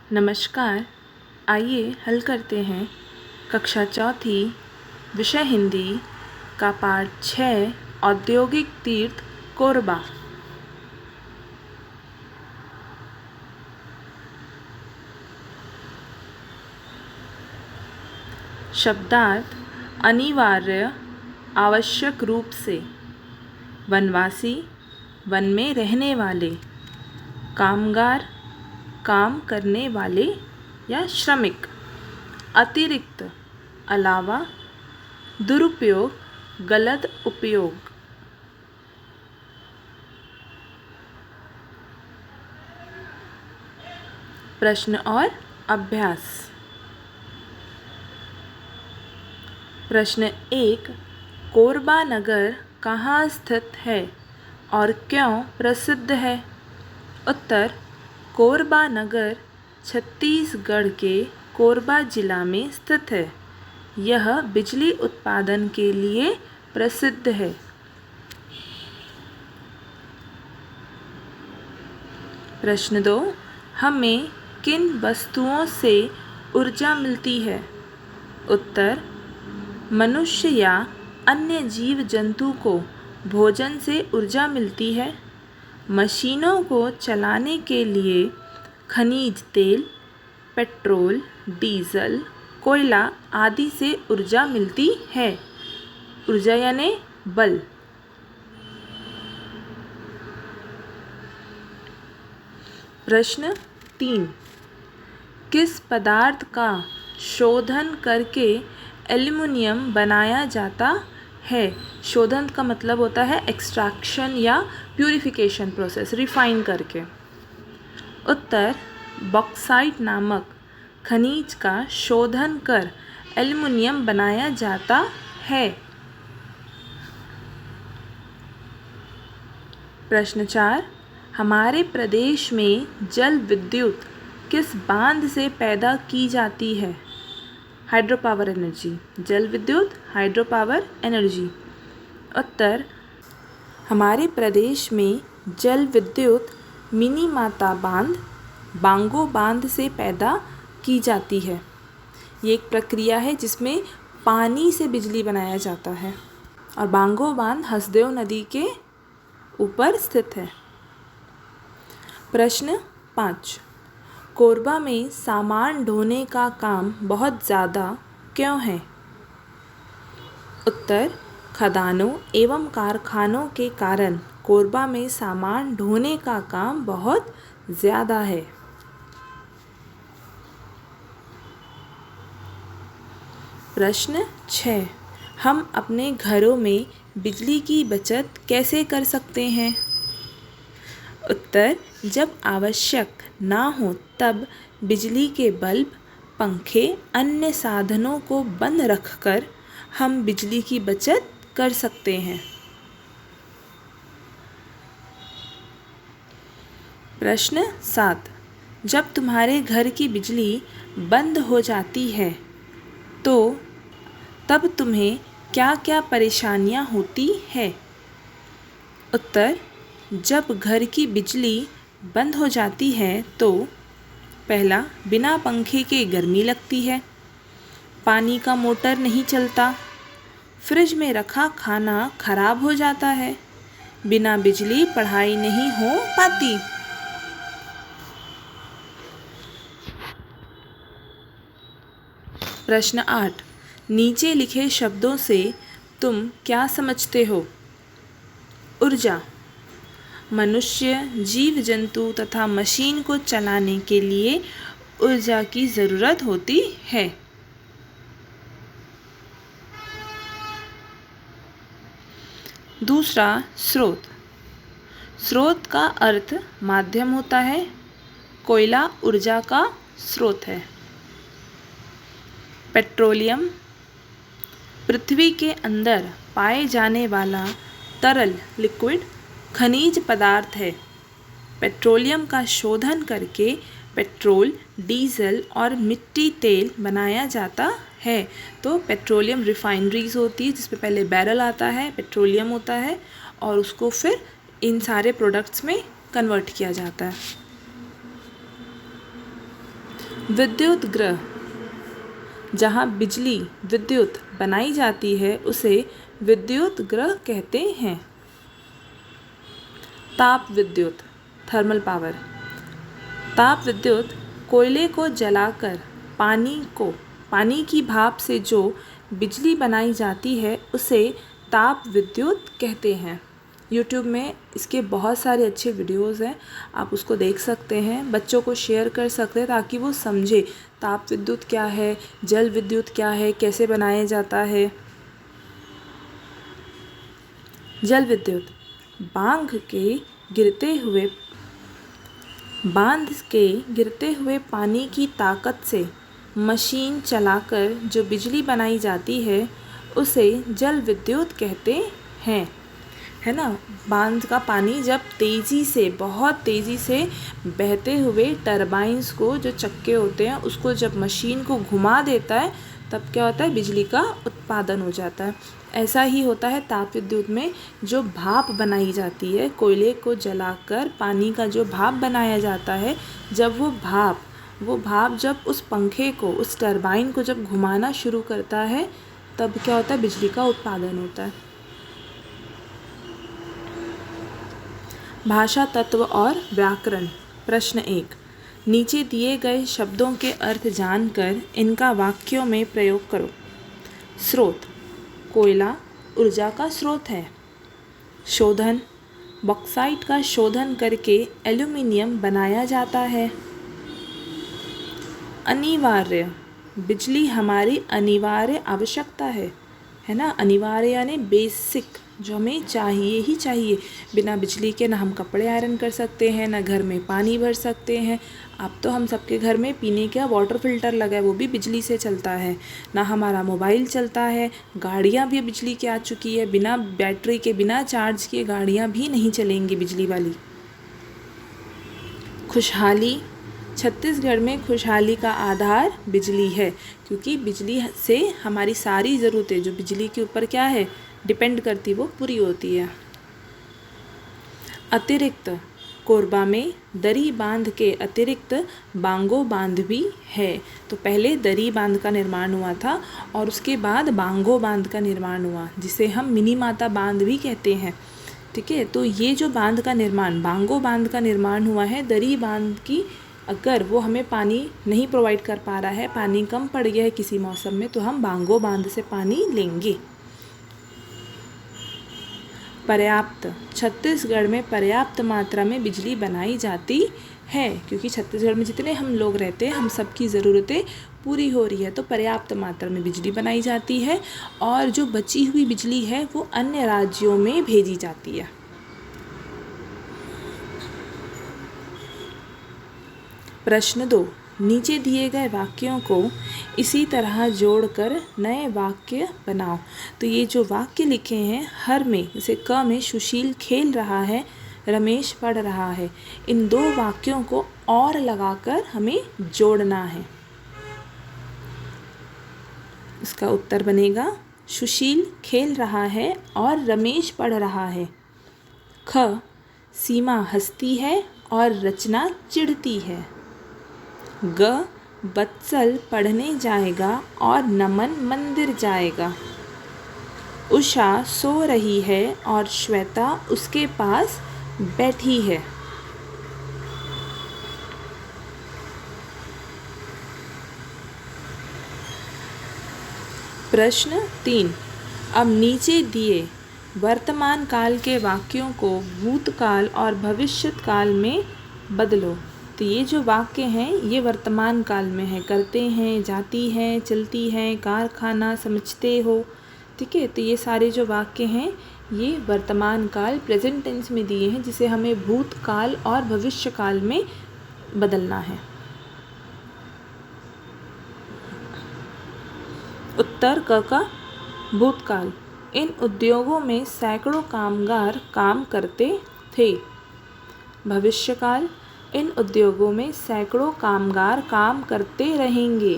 नमस्कार। आइए हल करते हैं कक्षा चौथी विषय हिंदी का पाठ 6 औद्योगिक तीर्थ कोरबा। शब्दार्थ अनिवार्य आवश्यक रूप से, वनवासी वन में रहने वाले, कामगार काम करने वाले या श्रमिक, अतिरिक्त अलावा, दुरुपयोग गलत उपयोग। प्रश्न और अभ्यास। प्रश्न 1, कोरबा नगर कहाँ स्थित है और क्यों प्रसिद्ध है? उत्तर, कोरबा नगर छत्तीसगढ़ के कोरबा जिला में स्थित है। यह बिजली उत्पादन के लिए प्रसिद्ध है। प्रश्न 2, हमें किन वस्तुओं से ऊर्जा मिलती है? उत्तर, मनुष्य या अन्य जीव जंतु को भोजन से ऊर्जा मिलती है। मशीनों को चलाने के लिए खनिज तेल, पेट्रोल, डीजल, कोयला आदि से ऊर्जा मिलती है। ऊर्जा यानी बल। प्रश्न 3, किस पदार्थ का शोधन करके एल्युमिनियम बनाया जाता है? शोधन का मतलब होता है एक्सट्रैक्शन या प्यूरिफिकेशन प्रोसेस, रिफाइन करके। उत्तर, बॉक्साइट नामक खनिज का शोधन कर एल्युमिनियम बनाया जाता है। प्रश्न 4, हमारे प्रदेश में जल विद्युत किस बांध से पैदा की जाती है? Hydro power energy. जल विद्युत, हाइड्रो पावर एनर्जी। उत्तर, हमारे प्रदेश में जल विद्युत मिनी माता बांध, बांगो बांध से पैदा की जाती है। ये एक प्रक्रिया है जिसमें पानी से बिजली बनाया जाता है और बांगो बांध हसदेव नदी के ऊपर स्थित है। प्रश्न 5, कोरबा में सामान ढोने का काम बहुत ज़्यादा क्यों है? उत्तर, खदानों एवं कारखानों के कारण कोरबा में सामान ढोने का काम बहुत ज़्यादा है। प्रश्न 6, हम अपने घरों में बिजली की बचत कैसे कर सकते हैं? उत्तर, जब आवश्यक ना हो तब बिजली के बल्ब, पंखे, अन्य साधनों को बंद रखकर हम बिजली की बचत कर सकते हैं। प्रश्न 7, जब तुम्हारे घर की बिजली बंद हो जाती है तो तब तुम्हें क्या क्या परेशानियां होती है? उत्तर, जब घर की बिजली बंद हो जाती है तो पहला, बिना पंखे के गर्मी लगती है, पानी का मोटर नहीं चलता, फ्रिज में रखा खाना खराब हो जाता है, बिना बिजली पढ़ाई नहीं हो पाती। प्रश्न 8, नीचे लिखे शब्दों से तुम क्या समझते हो? ऊर्जा, मनुष्य, जीव जंतु तथा मशीन को चलाने के लिए ऊर्जा की ज़रूरत होती है। दूसरा, स्रोत। स्रोत का अर्थ माध्यम होता है। कोयला ऊर्जा का स्रोत है। पेट्रोलियम, पृथ्वी के अंदर पाए जाने वाला तरल लिक्विड खनिज पदार्थ है। पेट्रोलियम का शोधन करके पेट्रोल, डीजल और मिट्टी तेल बनाया जाता है। तो पेट्रोलियम रिफाइनरीज होती है जिसपे पहले बैरल आता है, पेट्रोलियम होता है और उसको फिर इन सारे प्रोडक्ट्स में कन्वर्ट किया जाता है। विद्युत गृह, जहाँ बिजली विद्युत बनाई जाती है उसे विद्युत गृह कहते हैं। ताप विद्युत, थर्मल पावर। ताप विद्युत कोयले को जलाकर पानी की भाप से जो बिजली बनाई जाती है उसे ताप विद्युत कहते हैं। YouTube में इसके बहुत सारे अच्छे वीडियोस हैं, आप उसको देख सकते हैं, बच्चों को शेयर कर सकते हैं ताकि वो समझे ताप विद्युत क्या है, जल विद्युत क्या है, कैसे बनाया जाता है। जल विद्युत बांध के गिरते हुए पानी की ताकत से मशीन चलाकर जो बिजली बनाई जाती है उसे जल विद्युत कहते हैं, है ना। बांध का पानी जब बहुत तेज़ी से बहते हुए टरबाइन्स को, जो चक्के होते हैं, उसको जब मशीन को घुमा देता है तब क्या होता है, बिजली का उत्पादन हो जाता है। ऐसा ही होता है ताप विद्युत में, जो भाप बनाई जाती है, कोयले को जलाकर पानी का जो भाप बनाया जाता है, जब वो भाप जब उस पंखे को, उस टरबाइन को जब घुमाना शुरू करता है तब क्या होता है, बिजली का उत्पादन होता है। भाषा तत्व और व्याकरण। प्रश्न 1, नीचे दिए गए शब्दों के अर्थ जानकर इनका वाक्यों में प्रयोग करो। स्रोत, कोयला ऊर्जा का स्रोत है। शोधन, बॉक्साइट का शोधन करके एल्यूमीनियम बनाया जाता है। अनिवार्य, बिजली हमारी अनिवार्य आवश्यकता है ना। अनिवार्य यानी बेसिक, जो हमें चाहिए ही चाहिए। बिना बिजली के ना हम कपड़े आयरन कर सकते हैं, ना घर में पानी भर सकते हैं। अब तो हम सबके घर में पीने का वाटर फिल्टर लगा है, वो भी बिजली से चलता है। ना हमारा मोबाइल चलता है, गाड़ियाँ भी बिजली की आ चुकी है, बिना बैटरी के, बिना चार्ज किए गाड़ियाँ भी नहीं चलेंगी बिजली वाली। खुशहाली, छत्तीसगढ़ में खुशहाली का आधार बिजली है, क्योंकि बिजली से हमारी सारी ज़रूरतें जो बिजली के ऊपर क्या है डिपेंड करती, वो पूरी होती है। अतिरिक्त, कोरबा में दरी बांध के अतिरिक्त बांगो बांध भी है। तो पहले दरी बांध का निर्माण हुआ था और उसके बाद बांगो बांध का निर्माण हुआ, जिसे हम मिनी माता बांध भी कहते हैं। ठीक है, तो ये जो बांध का निर्माण, बांगो बांध का निर्माण हुआ है। दरी बांध की अगर वो हमें पानी नहीं प्रोवाइड कर पा रहा है, पानी कम पड़ गया है किसी मौसम में, तो हम बांगो बांध से पानी लेंगे। पर्याप्त, छत्तीसगढ़ में पर्याप्त मात्रा में बिजली बनाई जाती है, क्योंकि छत्तीसगढ़ में जितने हम लोग रहते हैं, हम सबकी ज़रूरतें पूरी हो रही है, तो पर्याप्त मात्रा में बिजली बनाई जाती है। और जो बची हुई बिजली है वो अन्य राज्यों में भेजी जाती है। प्रश्न 2, नीचे दिए गए वाक्यों को इसी तरह जोड़कर नए वाक्य बनाओ। तो ये जो वाक्य लिखे हैं, हर में, जैसे क में सुशील खेल रहा है, रमेश पढ़ रहा है, इन 2 वाक्यों को और लगाकर हमें जोड़ना है। इसका उत्तर बनेगा सुशील खेल रहा है और रमेश पढ़ रहा है। ख, सीमा हंसती है और रचना चिढ़ती है। ग, बत्सल पढ़ने जाएगा और नमन मंदिर जाएगा। उषा सो रही है और श्वेता उसके पास बैठी है। प्रश्न 3, अब नीचे दिए वर्तमान काल के वाक्यों को भूतकाल और भविष्यत काल में बदलो। तो ये जो वाक्य हैं ये वर्तमान काल में है। करते हैं, जाती हैं, चलती हैं, कारखाना, समझते हो। ठीक है, तो ये सारे जो वाक्य हैं ये वर्तमान काल, प्रेजेंट टेंस में दिए हैं, जिसे हमें भूतकाल और भविष्य काल में बदलना है। उत्तर क का भूतकाल, इन उद्योगों में सैकड़ों कामगार काम करते थे। भविष्यकाल, इन उद्योगों में सैकड़ों कामगार काम करते रहेंगे।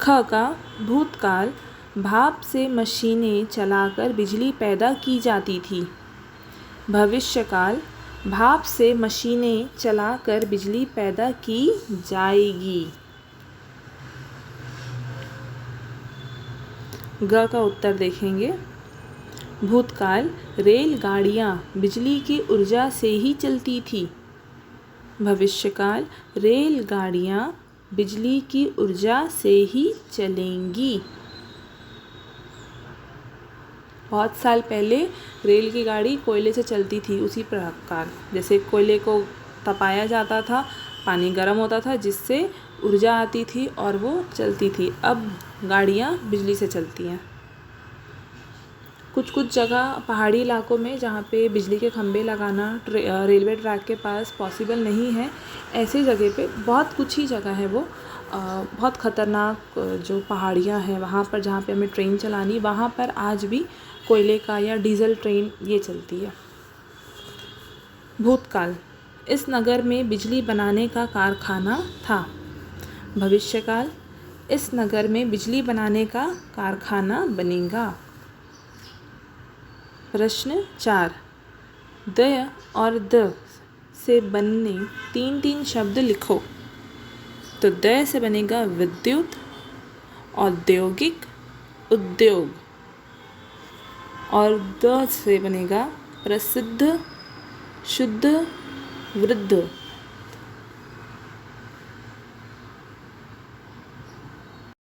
ख का भूतकाल, भाप से मशीनें चलाकर बिजली पैदा की जाती थी। भविष्यकाल, भाप से मशीनें चलाकर बिजली पैदा की जाएगी। ग का उत्तर देखेंगे। भूतकाल रेलगाड़ियाँ बिजली की ऊर्जा से ही चलती थी। भविष्यकाल रेलगाड़ियाँ बिजली की ऊर्जा से ही चलेंगी। बहुत साल पहले रेल की गाड़ी कोयले से चलती थी। उसी प्रकार जैसे कोयले को तपाया जाता था, पानी गर्म होता था जिससे ऊर्जा आती थी और वो चलती थी। अब गाड़ियाँ बिजली से चलती हैं। कुछ कुछ जगह पहाड़ी इलाकों में जहाँ पे बिजली के खंभे लगाना रेलवे ट्रैक के पास पॉसिबल नहीं है, ऐसे जगह पे बहुत कुछ ही जगह है वो बहुत ख़तरनाक जो पहाड़ियाँ हैं वहाँ पर जहाँ पे हमें ट्रेन चलानी, वहाँ पर आज भी कोयले का या डीजल ट्रेन ये चलती है। भूतकाल इस नगर में बिजली बनाने का कारखाना था। भविष्यकाल इस नगर में बिजली बनाने का कारखाना बनेगा। प्रश्न 4 द और द से बनने 3 शब्द लिखो। तो द से बनेगा विद्युत, औद्योगिक, उद्योग, और द से बनेगा प्रसिद्ध, शुद्ध, वृद्ध।